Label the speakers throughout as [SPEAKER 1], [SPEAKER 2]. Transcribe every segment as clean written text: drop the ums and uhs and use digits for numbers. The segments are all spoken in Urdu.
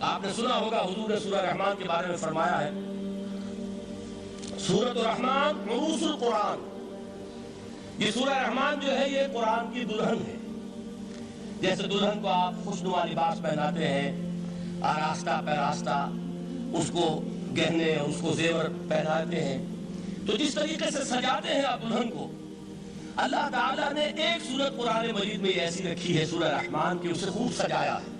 [SPEAKER 1] آپ نے سنا ہوگا حضور نے سورہ رحمان کے بارے میں فرمایا ہے، سورۃ الرحمان عروس القرآن، یہ سورہ رحمان جو ہے یہ قرآن کی دلہن ہے۔ جیسے دلہن کو آپ خوشنما لباس پہناتے ہیں، آراستہ پیراستہ اس کو گہنے اور اس کو زیور پہناتے ہیں، تو جس طریقے سے سجاتے ہیں آپ دلہن کو، اللہ تعالیٰ نے ایک سورت قرآن مجید میں ایسی رکھی ہے سورہ رحمان کی، اسے خوب سجایا ہے۔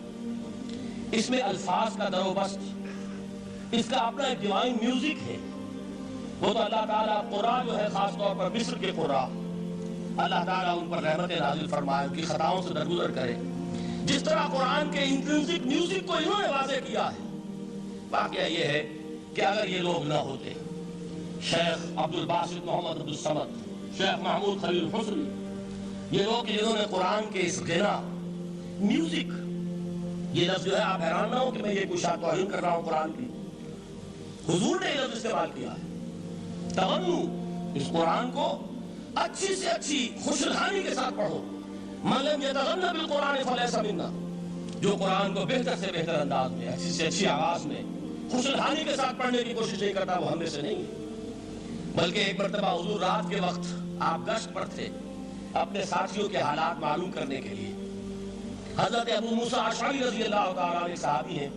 [SPEAKER 1] اس میں الفاظ کا در و بست، اس کا اپنا ایک ڈیوائن میوزک ہے۔ وہ تو اللہ تعالیٰ قرآن جو ہے خاص طور پر مصر کے قرآن، اللہ تعالیٰ ان پر رحمت نازل فرمائے، ان کی خطاؤں سے درگزر کرے۔ جس طرح قرآن کے انٹرنسک میوزک کو انہوں نے واضح کیا ہے، واقعہ یہ ہے کہ اگر یہ لوگ نہ ہوتے، شیخ عبد الباسط محمد عبد الصمد، شیخ محمود خلیل حسنی، یہ لوگ جنہوں نے قرآن کے اس غنا میوزک، یہ لفظ جو ہے آپ حیران نہ ہو کہ میں یہ کوئی شاید توہین کر رہا ہوں قرآن کی، حضور نے یہ لفظ استعمال کیا ہے، تغنو، اس قرآن کو اچھی سے اچھی خوشلحانی کے ساتھ پڑھو۔ من لم یتغنى بالقرآن فلیس منا، جو قرآن کو بہتر سے بہتر انداز میں، اچھی سے اچھی آواز میں، خوشلحانی کے ساتھ پڑھنے کی کوشش نہیں کرتا، وہ ہم میں سے نہیں ہے۔ بلکہ ایک مرتبہ حضور رات کے وقت آپ گشت پر تھے اپنے ساتھیوں کے حالات معلوم کرنے کے لیے۔ حضرت ابو موسیٰ اشعری رضی اللہ تعالیٰ عنہ صحابی ہیں،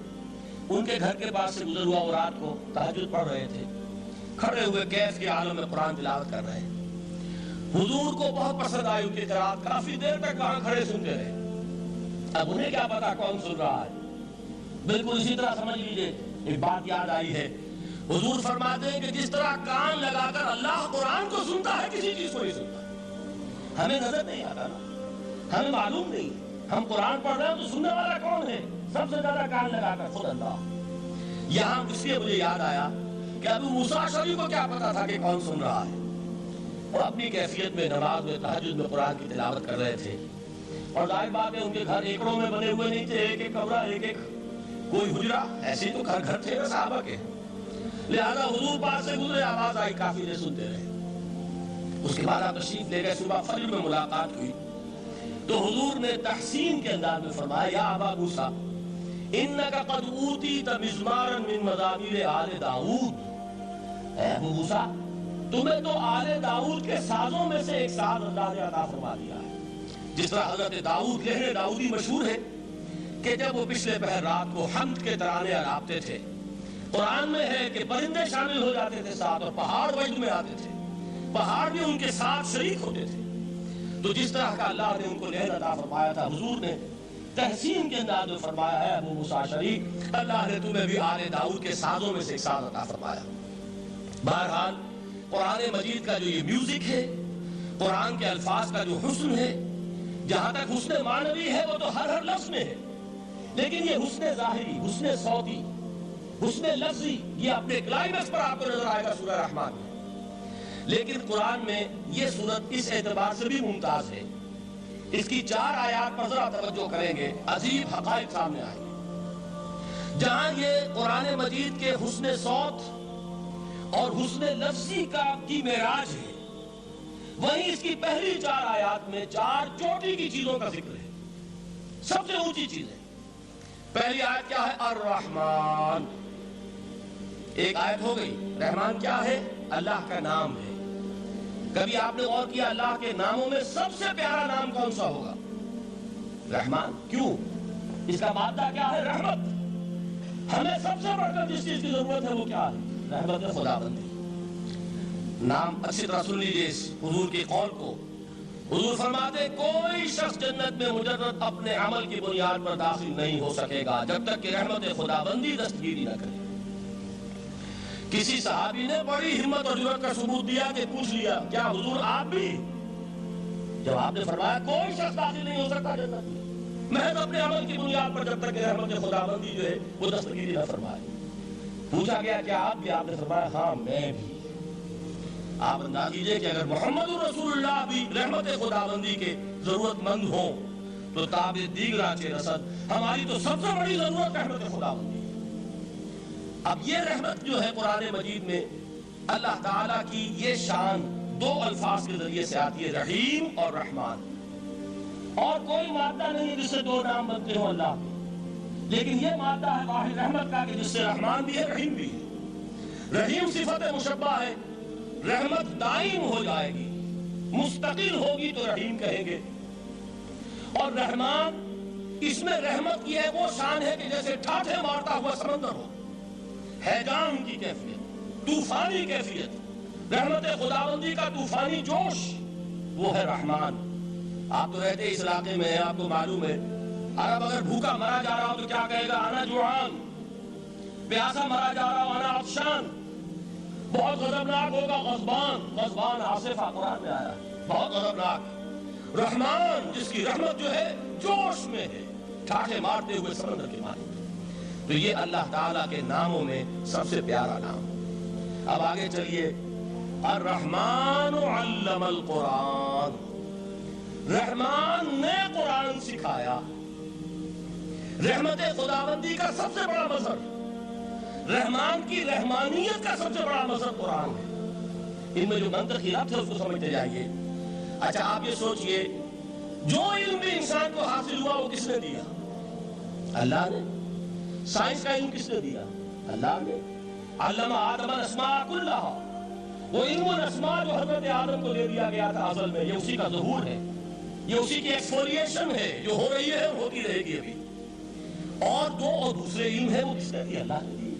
[SPEAKER 1] ان کے گھر کے پاس سے گزر ہوا، وہ رات کو تہجد پڑھ رہے تھے، کھڑے ہوئے کیف کے عالم میں قرآن تلاوت کر رہے ہیں۔ حضور کو بہت پسند آئی ان کی قرات، کافی دیر تک وہاں کھڑے سنتے رہے۔ اب انہیں کیا پتا کون سن رہا ہے، بالکل اسی طرح سمجھ لیجئے ایک بات یاد آئی ہے، حضور فرماتے ہیں کہ جس طرح کان لگا کر اللہ قرآن کو سنتا ہے، کسی چیز کو نہیں سنتا۔ ہمیں نظر نہیں آتا نا، ہمیں معلوم نہیں، ہم قرآن پڑھ رہے ہیں تو سننے والا کون ہے؟ سب سے زیادہ کان لگا کر خود اللہ۔ یہاں اس لیے مجھے یاد آیا کہ ابو موسیٰ اشعری کو کیا پتا تھا کہ کون سن رہا ہے، اور اپنی کیفیت میں نماز میں تہجد میں قرآن کی تلاوت کر رہے تھے۔ اور ظاہر بات ہے ان کے گھر ایکڑوں میں بنے ہوئے نہیں تھے، ایک ایک کمرہ، ایک ایک کوئی حجرہ، ایسے تو گھر تھے نا صحابہ کے، لہذا حضور پاس سے گزرے، آواز آئی، کافی دیر سنتے رہے۔ اس کے بعد آپ تشریف لے گئے، صبح فجر میں ملاقات ہوئی تو حضور نے تحسین کے انداز میں فرمایا، یا ابا موسیٰ انک قد اوتیت مزمارا من مزامیر آل داؤد، اے ابو موسیٰ تمہیں تو آل داؤد کے سازوں میں سے ایک ساز اللہ نے عطا فرما دیا ہے۔ جس طرح حضرت داؤد، لہر داؤدی مشہور ہے کہ جب وہ پچھلے پہر رات کو حمد کے ترانے آلاپتے تھے، قرآن میں ہے کہ پرندے شامل ہو جاتے تھے ساتھ، اور پہاڑ وجد میں آتے تھے، پہاڑ بھی ان کے ساتھ شریک ہوتے تھے۔ تو جس طرح کا اللہ نے ان کو لہر عطا فرمایا تھا، حضور نے تحسین کے انداز میں فرمایا ہے، ابو موسیٰ اشعری اللہ نے تمہیں بھی آل داؤد کے سازوں میں سے ایک ساز عطا فرمایا۔ بہرحال قرآن مجید کا جو یہ میوزک ہے، قرآن کے الفاظ کا جو حسن ہے، جہاں تک حسن معنوی ہے وہ تو ہر لفظ میں ہے، لیکن یہ حسن ظاہری، حسن صوتی، حسن لفظی، یہ اپنے کلائمیکس پر آپ کو نظر آئے گا سورہ رحمان میں۔ لیکن قرآن میں یہ سورت اس اعتبار سے بھی ممتاز ہے، اس کی 4 آیات پر ذرا توجہ کریں گے، عجیب حقائق سامنے آئیں گے۔ جہاں یہ قرآن مجید کے حسن صوت اور حسن لفظی کی معراج ہے، وہیں اس کی پہلی 4 آیات میں 4 چوٹی کی چیزوں کا ذکر ہے، سب سے اونچی چیز ہے۔ پہلی آیت کیا ہے؟ الرحمن، ایک آیت ہو گئی۔ رحمان کیا ہے؟ اللہ کا نام ہے۔ کبھی آپ نے غور کیا اللہ کے ناموں میں سب سے پیارا نام کون سا ہوگا؟ رحمان۔ کیوں؟ اس کا مادہ کیا ہے؟ رحمت۔ ہمیں سب سے بڑھ کر جس چیز کی ضرورت ہے وہ کیا ہے؟ رحمت خداوندی۔ نام اچھی طرح سن لیجیے اس حضور کے قول کو۔ حضور فرماتے کوئی شخص جنت میں مجرد اپنے عمل کی بنیاد پر داخل نہیں ہو سکے گا جب تک کہ رحمت خداوندی دستگیری نہ کرے۔ کسی صحابی نے بڑی ہمت اور جرأت کا ثبوت دیا کہ پوچھ لیا، کیا حضور آپ بھی؟ جب آپ نے فرمایا کوئی شخص داخل نہیں ہو سکتا جنت میں محض اپنے عمل کی بنیاد پر جب تک کہ رحمت خداوندی جو ہے وہ دستگیری نہ فرمائے۔ پوچھا گیا کیا آپ بھی؟ آپ نے فرمایا ہاں میں بھی۔ آپ انداز کیجئے کہ اگر محمد رسول اللہ بھی رحمت خداوندی کے ضرورت مند ہوں تو تابع دیگراں چہ رسد، ہماری تو سب سے بڑی ضرورت رحمت خداوندی ہے۔ اب یہ رحمت جو ہے قرآن مجید میں اللہ تعالیٰ کی یہ شان 2 الفاظ کے ذریعے سے آتی ہے، رحیم اور رحمان، اور کوئی مادہ نہیں جس سے 2 نام بنتے ہوں اللہ کے۔ لیکن یہ مادہ ہے واحد رحمت کا کہ جس سے رحمان بھی ہے رحیم بھی ہے. رحیم صفت مشبہ ہے. رحمت دائم ہو جائے گی، مستقل ہوگی تو رحیم کہیں گے. اور رحمان، اس میں رحمت کی ہے وہ شان ہے کہ جیسے ٹھاٹھے مارتا ہوا سمندر ہو، ہیجان کی کیفیت، طوفانی کیفیت، رحمت خداوندی کا طوفانی جوش، وہ ہے رحمان. آپ تو رہتے اس علاقے میں ہیں، آپ کو معلوم ہے عرب اگر بھوکا مرا جا رہا ہو تو کیا کہے گا؟ انا جوعان. پیاسا مرا جا رہا ہو انا عطشان. بہت غضبناک ہوگا غضبان. غضبان آصفہ قرآن میں آیا، بہت غضبناک. رحمان جس کی رحمت جو ہے جوش میں ہے، ٹھاٹھے مارتے ہوئے سمندر کے مانے. تو یہ اللہ تعالیٰ کے ناموں میں سب سے پیارا نام. اب آگے چلیے. الرحمن علم القرآن. رحمان نے قرآن سکھایا. رحمت خداوندی کا سب سے بڑا مظہر، رحمان کی رحمانیت کا سب سے بڑا مظہر قرآن ہے. ان میں جو منطقی ربط ہے اس کو سمجھتے جائیے. اچھا آپ یہ سوچئے، جو علم بھی انسان کو حاصل ہوا وہ کس نے دیا؟ اللہ نے. سائنس کا علم کس نے دیا؟ اللہ نے. علم آدم الاسماء کلھا. وہ علم الاسماء جو حضرت آدم کو دے دیا گیا تھا ازل میں، یہ اسی کا ظہور ہے، یہ اسی کی ایکسفولیشن ہے جو ہو رہی ہے اور ہوتی رہے گی ابھی. اور دوسرے علم ہے وہ کس نے دیا؟ اللہ نے دی.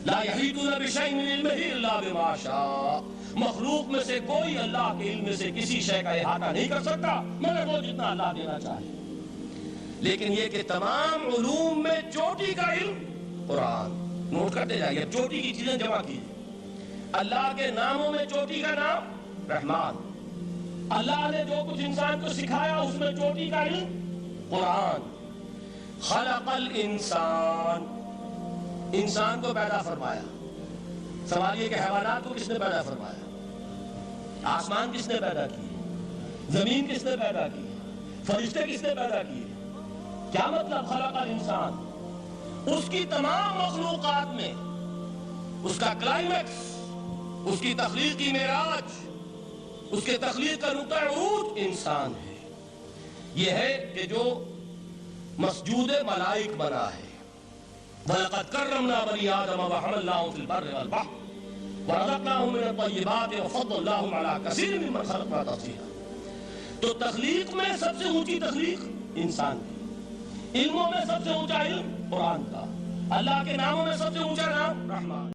[SPEAKER 1] لا یحیطون بشیء من علمہ الا بما شاء. مخلوق میں سے کوئی اللہ کے علم میں سے کسی شے کا احاطہ نہیں کر سکتا مگر وہ جتنا اللہ دینا چاہے. لیکن یہ کہ تمام علوم میں چوٹی کا علم قرآن. نوٹ کرتے جائیے، اب چوٹی کی چیزیں جمع کیجیے. اللہ کے ناموں میں چوٹی کا نام رحمان. اللہ نے جو کچھ انسان کو سکھایا اس میں چوٹی کا علم قرآن. خلق الانسان. انسان کو پیدا فرمایا. سوال یہ کہ حیوانات کو کس نے پیدا فرمایا؟ آسمان کس نے پیدا کیے؟ زمین کس نے پیدا کی؟ فرشتے کس نے پیدا کیے؟ کیا مطلب خلق الانسان؟ اس کی تمام مخلوقات میں اس کا کلائمیکس، اس کی تخلیق کی معراج، اس کے تخلیق کا نقطہ عروج انسان ہے. یہ ہے کہ جو مسجود ملائک بنا ہے. وَلَقَدْ كَرَّمْنَا بَنِي آدَمَ وَحَمَلْنَاهُمْ فِي الْبَرِّ وَالْبَحْرِ وَرَزَقْنَاهُم مِّنَ الطَّيِّبَاتِ وَفَضَّلْنَاهُمْ عَلَىٰ كَثِيرٍ مِّمَّنْ خَلَقْنَا تَفْضِيلًا. تو تخلیق میں سب سے اونچی تخلیق انسان کی. علموں میں سب سے اونچا علم قرآن کا. اللہ کے ناموں میں سب سے اونچا نام رحمان.